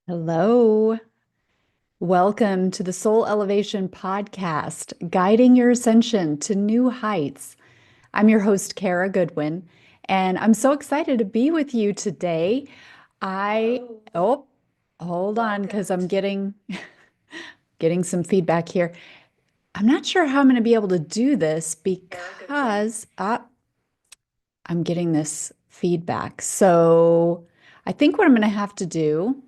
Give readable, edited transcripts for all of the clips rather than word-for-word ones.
Hello. Welcome to the Soul Elevation Podcast, guiding your ascension to new heights. I'm your host, Kara Goodwin, and I'm so excited to be with you today. I, Hello, oh, hold on, because I'm welcome. getting some feedback here. I'm not sure how I'm going to be able to do this Kara Goodwin. because I'm getting this feedback. So I think what I'm going to have to do,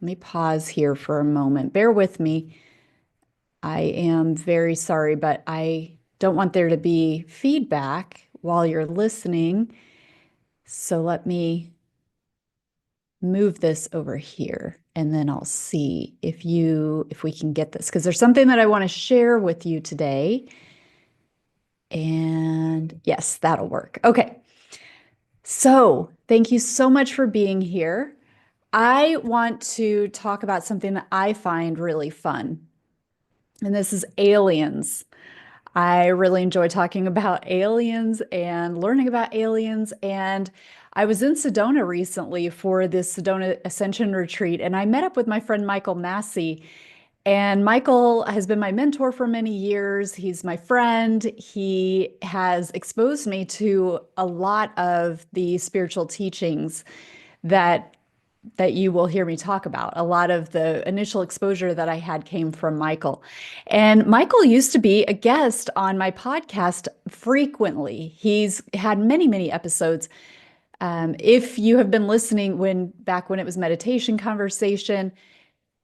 let me pause here for a moment. Bear with me. I am very sorry, but I don't want there to be feedback while you're listening. So let me move this over here and then I'll see if we can get this because there's something that I want to share with you today. And yes, that'll work. Okay. So, thank you so much for being here. I want to talk about something that I find really fun, and this is aliens. I really enjoy talking about aliens and learning about aliens. And I was in Sedona recently for this Sedona Ascension Retreat, and I met up with my friend Michael Massey. And Michael has been my mentor for many years. He's my friend. He has exposed me to a lot of the spiritual teachings that you will hear me talk about. A lot of the initial exposure that I had came from Michael. And Michael used to be a guest on my podcast frequently. He's had many, many episodes. If you have been listening back when it was meditation conversation,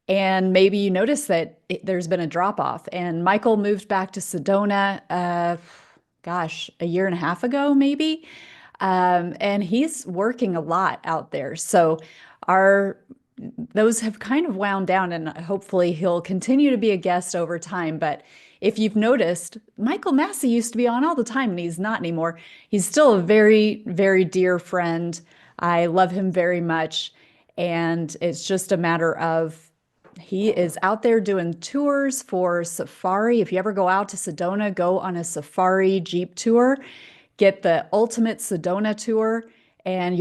and maybe you noticed that there's been a drop off. And Michael moved back to Sedona, gosh, a year and a half ago, maybe. And he's working a lot out there. So our those have kind of wound down, and hopefully he'll continue to be a guest over time. But if you've noticed, Michael Massey used to be on all the time, and he's not anymore. He's still a very, very dear friend. I love him very much. And it's just a matter of he is out there doing tours for safari. If you ever go out to Sedona, go on a safari Jeep tour, get the ultimate Sedona tour, and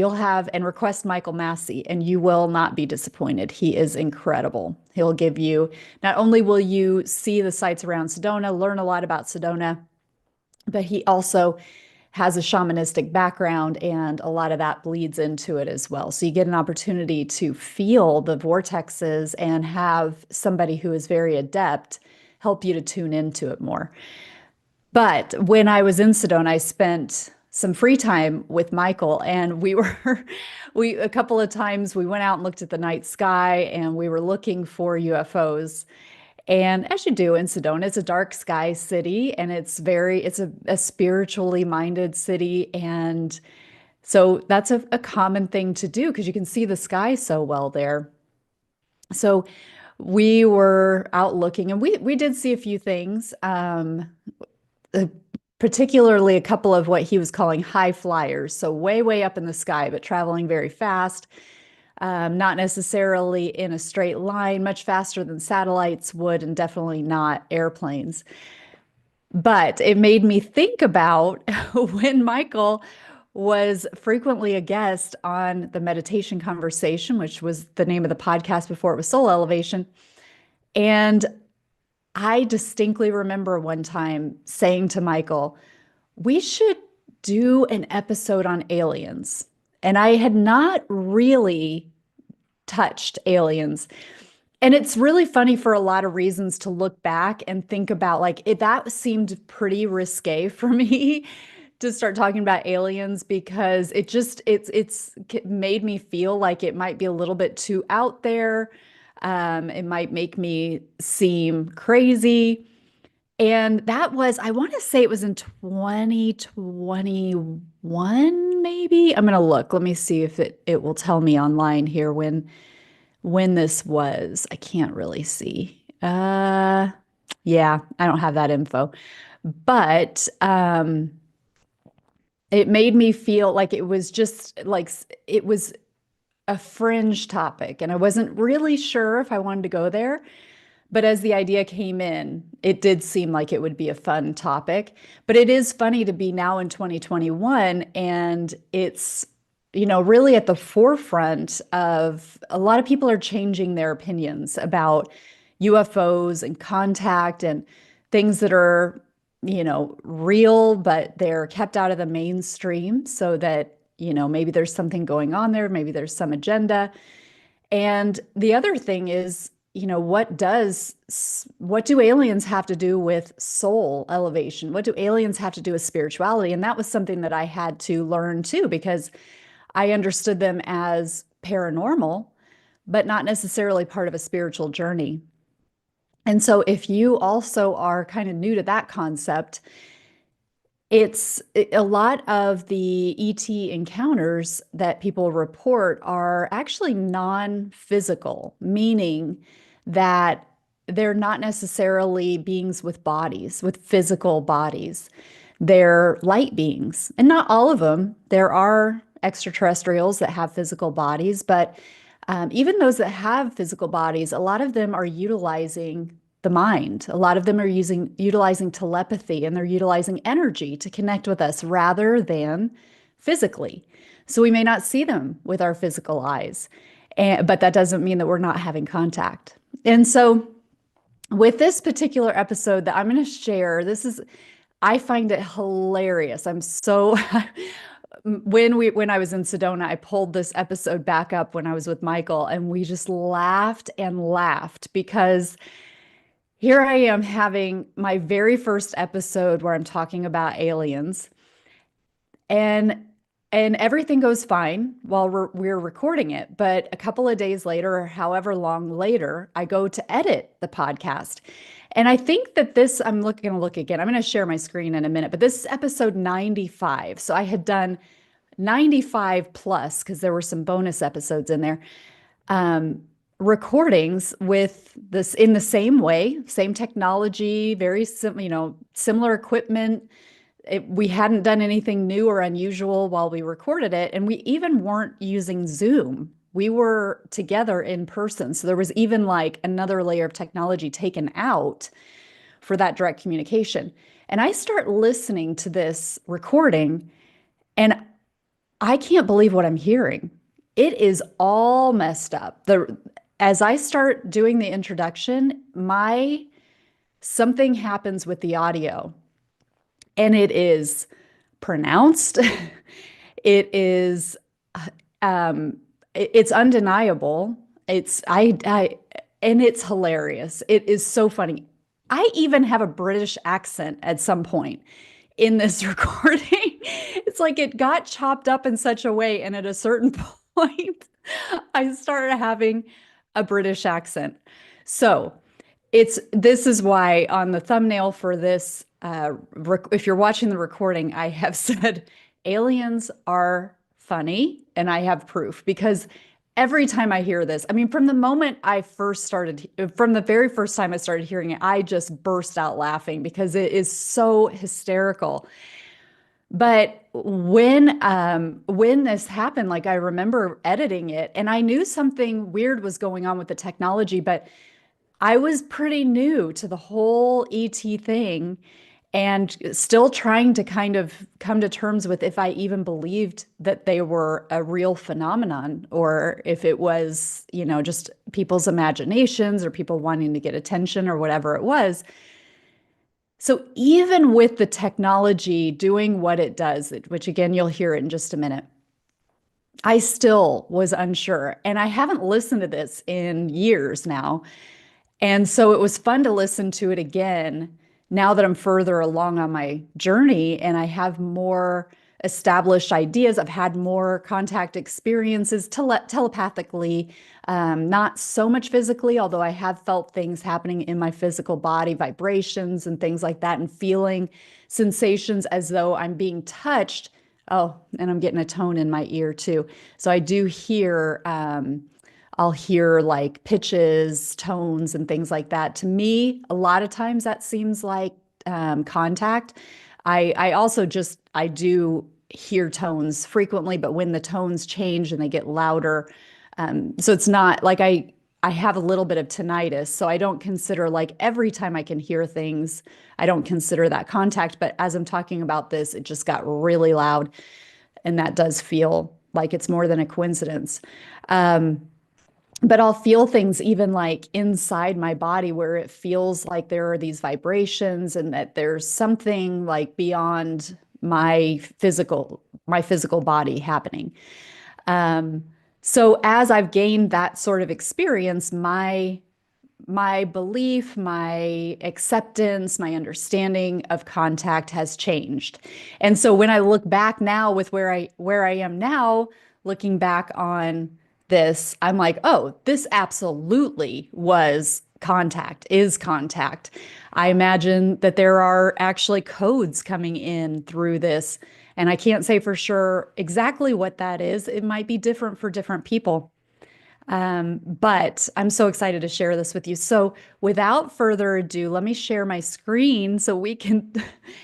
request Michael Massey, and you will not be disappointed. He is incredible. He'll give you, not only will you see the sights around Sedona, learn a lot about Sedona, but he also has a shamanistic background, and a lot of that bleeds into it as well. So you get an opportunity to feel the vortexes and have somebody who is very adept help you to tune into it more. But when I was in Sedona, I spent some free time with Michael, and we a couple of times we went out and looked at the night sky, and we were looking for UFOs. And as you do in Sedona, it's a dark sky city, and it's a spiritually minded city. And so that's a common thing to do because you can see the sky so well there. So we were out looking, and we did see a few things. Uh, Particularly a couple of what he was calling high flyers. So way, way up in the sky, but traveling very fast, not necessarily in a straight line, much faster than satellites would, and definitely not airplanes. But it made me think about when Michael was frequently a guest on the Meditation Conversation, which was the name of the podcast before it was Soul Elevation. And I distinctly remember one time saying to Michael, we should do an episode on aliens. And I had not really touched aliens. And it's really funny for a lot of reasons to look back and think about that seemed pretty risque for me to start talking about aliens because it's made me feel like it might be a little bit too out there. It might make me seem crazy. And that was, I want to say it was in 2021, maybe. I'm gonna look. Let me see if it will tell me online here when this was. I can't really see. Yeah, I don't have that info. But it made me feel like it was just like it was a fringe topic, and I wasn't really sure if I wanted to go there. But as the idea came in, it did seem like it would be a fun topic. But it is funny to be now in 2021, and really at the forefront of a lot of people are changing their opinions about UFOs and contact and things that are, real, but they're kept out of the mainstream so that, maybe there's something going on there, maybe there's some agenda. And the other thing is, what do aliens have to do with soul elevation? What do aliens have to do with spirituality? And that was something that I had to learn too, because I understood them as paranormal, but not necessarily part of a spiritual journey. And so if you also are kind of new to that concept, it's a lot of the ET encounters that people report are actually non-physical, meaning that they're not necessarily beings with bodies, with physical bodies. They're light beings, and not all of them. There are extraterrestrials that have physical bodies, but even those that have physical bodies, a lot of them are utilizing the mind. A lot of them are utilizing telepathy, and they're utilizing energy to connect with us rather than physically. So we may not see them with our physical eyes, but that doesn't mean that we're not having contact. And so with this particular episode that I'm going to share, I find it hilarious. I'm so when I was in Sedona, I pulled this episode back up when I was with Michael, and we just laughed and laughed because here I am having my very first episode where I'm talking about aliens, and everything goes fine while we're recording it. But a couple of days later, or however long later, I go to edit the podcast. And I think that I'm going to look again. I'm going to share my screen in a minute, but this is episode 95. So I had done 95 plus, because there were some bonus episodes in there, recordings with this in the same way, same technology, very similar equipment. We hadn't done anything new or unusual while we recorded it. And we even weren't using Zoom. We were together in person. So there was even like another layer of technology taken out for that direct communication. And I start listening to this recording, and I can't believe what I'm hearing. It is all messed up. As I start doing the introduction, something happens with the audio, and it is pronounced. It's undeniable. And it's hilarious. It is so funny. I even have a British accent at some point in this recording. It's like it got chopped up in such a way, and at a certain point, I started having a British accent. So this is why on the thumbnail for this, if you're watching the recording, I have said aliens are funny, and I have proof, because every time I hear this, I mean, from the very first time I started hearing it, I just burst out laughing because it is so hysterical. But when this happened, like, I remember editing it, and I knew something weird was going on with the technology, but I was pretty new to the whole ET thing, and still trying to kind of come to terms with if I even believed that they were a real phenomenon, or if it was, just people's imaginations or people wanting to get attention or whatever it was. So even with the technology doing what it does, which again, you'll hear it in just a minute, I still was unsure. And I haven't listened to this in years now. And so it was fun to listen to it again now that I'm further along on my journey and I have more established ideas. I've had more contact experiences telepathically, not so much physically, although I have felt things happening in my physical body, vibrations and things like that, and feeling sensations as though I'm being touched. Oh, and I'm getting a tone in my ear too. So I do hear, I'll hear like pitches, tones, and things like that. To me, a lot of times that seems like contact. I also I do hear tones frequently, but when the tones change and they get louder, so it's not like I have a little bit of tinnitus, so I don't consider, like, every time I can hear things, I don't consider that contact. But as I'm talking about this, it just got really loud, and that does feel like it's more than a coincidence. Um, but I'll feel things even like inside my body where it feels like there are these vibrations and that there's something like beyond my physical body happening. Um, so as I've gained that sort of experience, my belief, my acceptance, my understanding of contact has changed. And so when I look back now with where I am now, looking back on this, I'm like, oh, this absolutely was contact, is contact. I imagine that there are actually codes coming in through this, and I can't say for sure exactly what that is. It might be different for different people. But I'm so excited to share this with you. So, without further ado, let me share my screen so we can,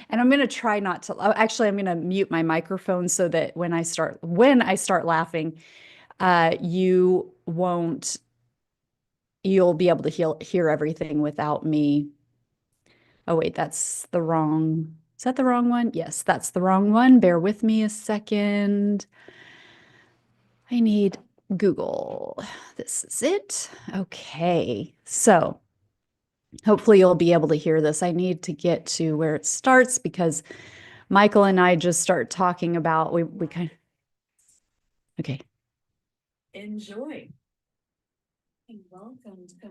and I'm going to try not to, actually, I'm going to mute my microphone so that when I start laughing, you won't, you'll be able to hear everything without me. Oh, wait, is that the wrong one? Yes, that's the wrong one. Bear with me a second. I need Google. This is it. Okay. So hopefully you'll be able to hear this. I need to get to where it starts because Michael and I just start talking about we kind of okay. Enjoy and welcome to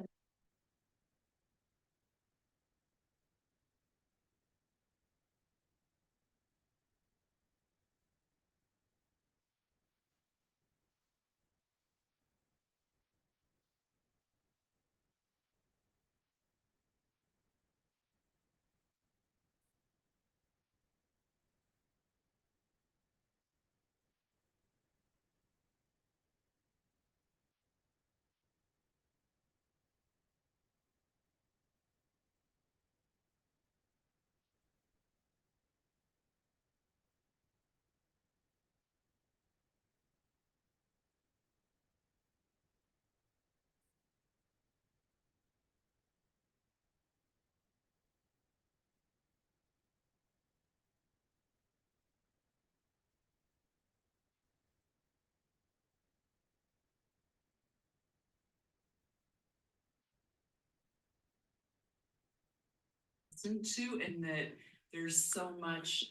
to, and that there's so much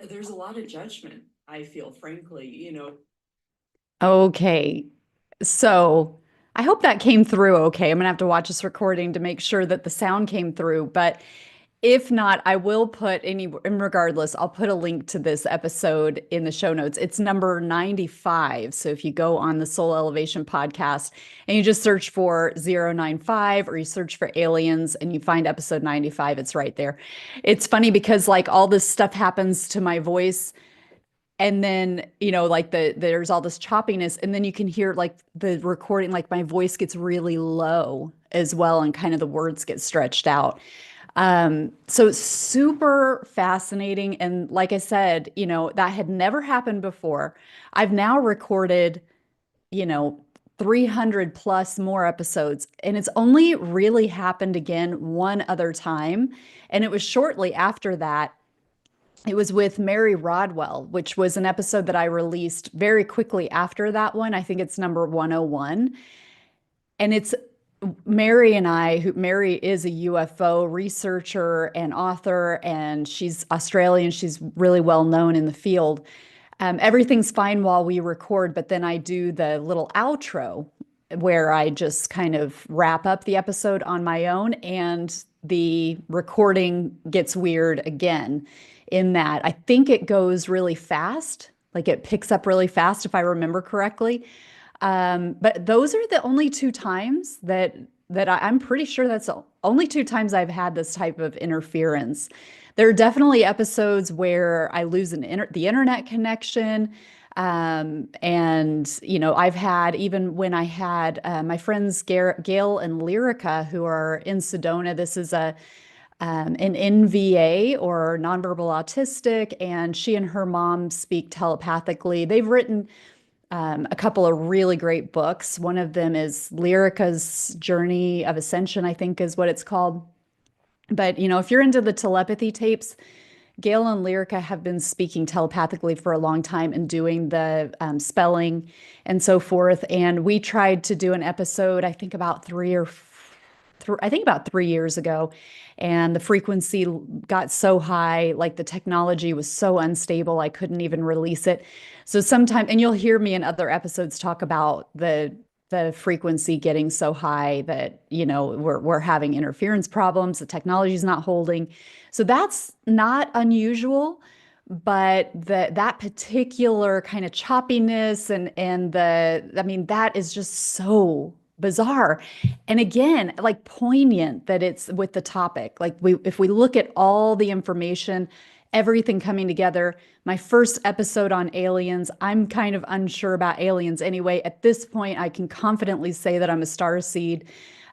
there's a lot of judgment, I feel, frankly. Okay. So I hope that came through okay. I'm gonna have to watch this recording to make sure that the sound came through. But if not, I will put and regardless, I'll put a link to this episode in the show notes. It's number 95. So if you go on the Soul Elevation podcast and you just search for 095 or you search for aliens and you find episode 95, it's right there. It's funny because like all this stuff happens to my voice and then like there's all this choppiness and then you can hear like the recording like my voice gets really low as well and kind of the words get stretched out. So super fascinating, and like I said, that had never happened before. I've now recorded, you know 300 plus more episodes, and it's only really happened again one other time, and it was shortly after that. It was with Mary Rodwell, which was an episode that I released very quickly after that one. I think it's number 101. And it's Mary and I, who Mary is a UFO researcher and author, and she's Australian. She's really well known in the field. Everything's fine while we record, but then I do the little outro where I just kind of wrap up the episode on my own, and the recording gets weird again in that I think it goes really fast, like it picks up really fast, if I remember correctly. But those are the only two times I'm pretty sure that's the only two times I've had this type of interference. There are definitely episodes where I lose the internet connection. And I've had, even when I had my friends Gail and Lyrica, who are in Sedona. This is an NVA, or nonverbal autistic, and she and her mom speak telepathically. They've written a couple of really great books. One of them is Lyrica's Journey of Ascension, I think is what it's called. But if you're into the telepathy tapes, Gail and Lyrica have been speaking telepathically for a long time and doing the spelling and so forth. And we tried to do an episode, I think about I think about 3 years ago, and the frequency got so high, like the technology was so unstable, I couldn't even release it. So sometime, and you'll hear me in other episodes talk about the frequency getting so high that, we're having interference problems, the technology's not holding. So that's not unusual, but that particular kind of choppiness and I mean, that is just so bizarre. And again, like poignant that it's with the topic. Like if we look at all the information, everything coming together, my first episode on aliens, I'm kind of unsure about aliens anyway. At this point, I can confidently say that I'm a star seed.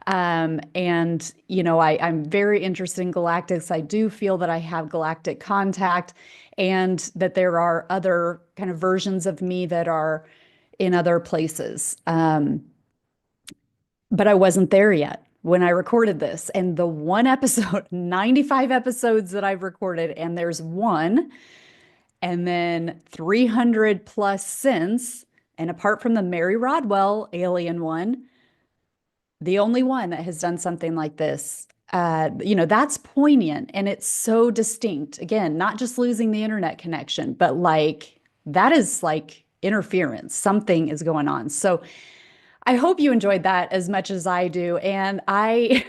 And I'm very interested in galactics. I do feel that I have galactic contact and that there are other kind of versions of me that are in other places. But I wasn't there yet when I recorded this. And the one episode, 95 episodes that I've recorded, and there's one, and then 300 plus since. And apart from the Mary Rodwell alien one, the only one that has done something like this. That's poignant and it's so distinct. Again, not just losing the internet connection, but like that is like interference. Something is going on. So I hope you enjoyed that as much as I do. And I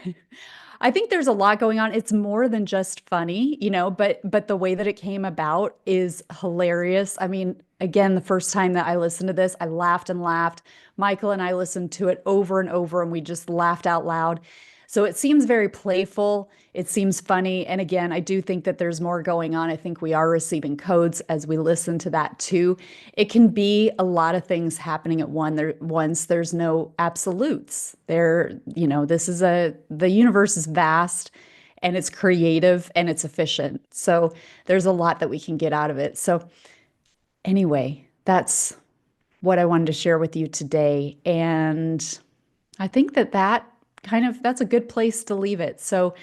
I think there's a lot going on. It's more than just funny, but the way that it came about is hilarious. I mean, again, the first time that I listened to this, I laughed and laughed. Michael and I listened to it over and over and we just laughed out loud. So it seems very playful. It seems funny. And again, I do think that there's more going on. I think we are receiving codes as we listen to that too. It can be a lot of things happening at once. There's no absolutes. The universe is vast and it's creative and it's efficient. So there's a lot that we can get out of it. So anyway, that's what I wanted to share with you today. And I think that's a good place to leave it. So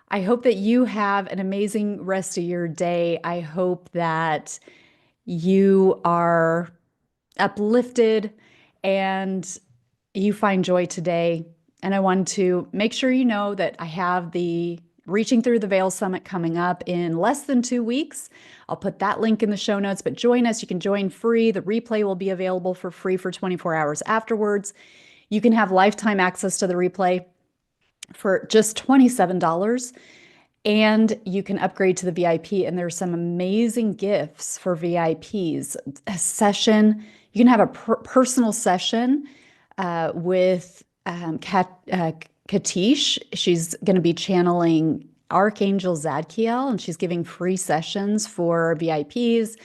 I hope that you have an amazing rest of your day. I hope that you are uplifted and you find joy today. And I want to make sure you know that I have the Reaching Through the Veil Summit coming up in less than 2 weeks. I'll put that link in the show notes, but join us. You can join free. The replay will be available for free for 24 hours afterwards. You can have lifetime access to the replay for just $27. And you can upgrade to the VIP, and there's some amazing gifts for VIPs. A session, you can have a personal session with Katish. She's going to be channeling Archangel Zadkiel, and she's giving free sessions for VIPs.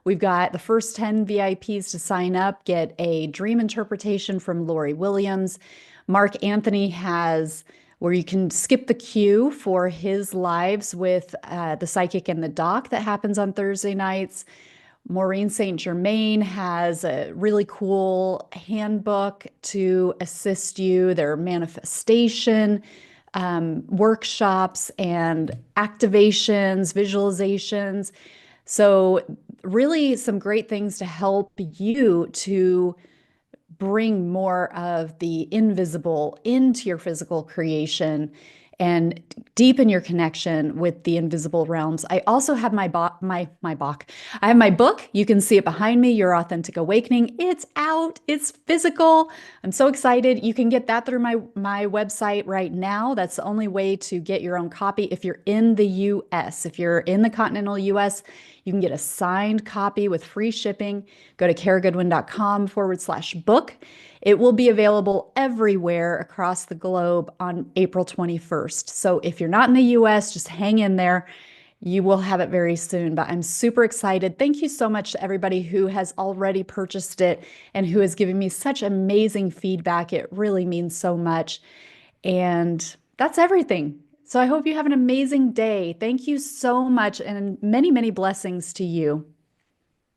We've got the first 10 VIPs to sign up, get a dream interpretation from Lori Williams. Mark Anthony has where you can skip the queue for his lives with the psychic and the doc that happens on Thursday nights. Maureen St. Germain has a really cool handbook to assist you, their manifestation workshops and activations, visualizations. So really some great things to help you to bring more of the invisible into your physical creation and deepen your connection with the invisible realms. I also have my book. I have my book. You can see it behind me, Your Authentic Awakening. It's out. It's physical. I'm so excited. You can get that through my website right now. That's the only way to get your own copy. If you're in the US, if you're in the continental US, you can get a signed copy with free shipping. Go to karagoodwin.com/book. It will be available everywhere across the globe on April 21st. So if you're not in the US, just hang in there. You will have it very soon, but I'm super excited. Thank you so much to everybody who has already purchased it and who has given me such amazing feedback. It really means so much. And that's everything. So I hope you have an amazing day. Thank you so much and many, many blessings to you.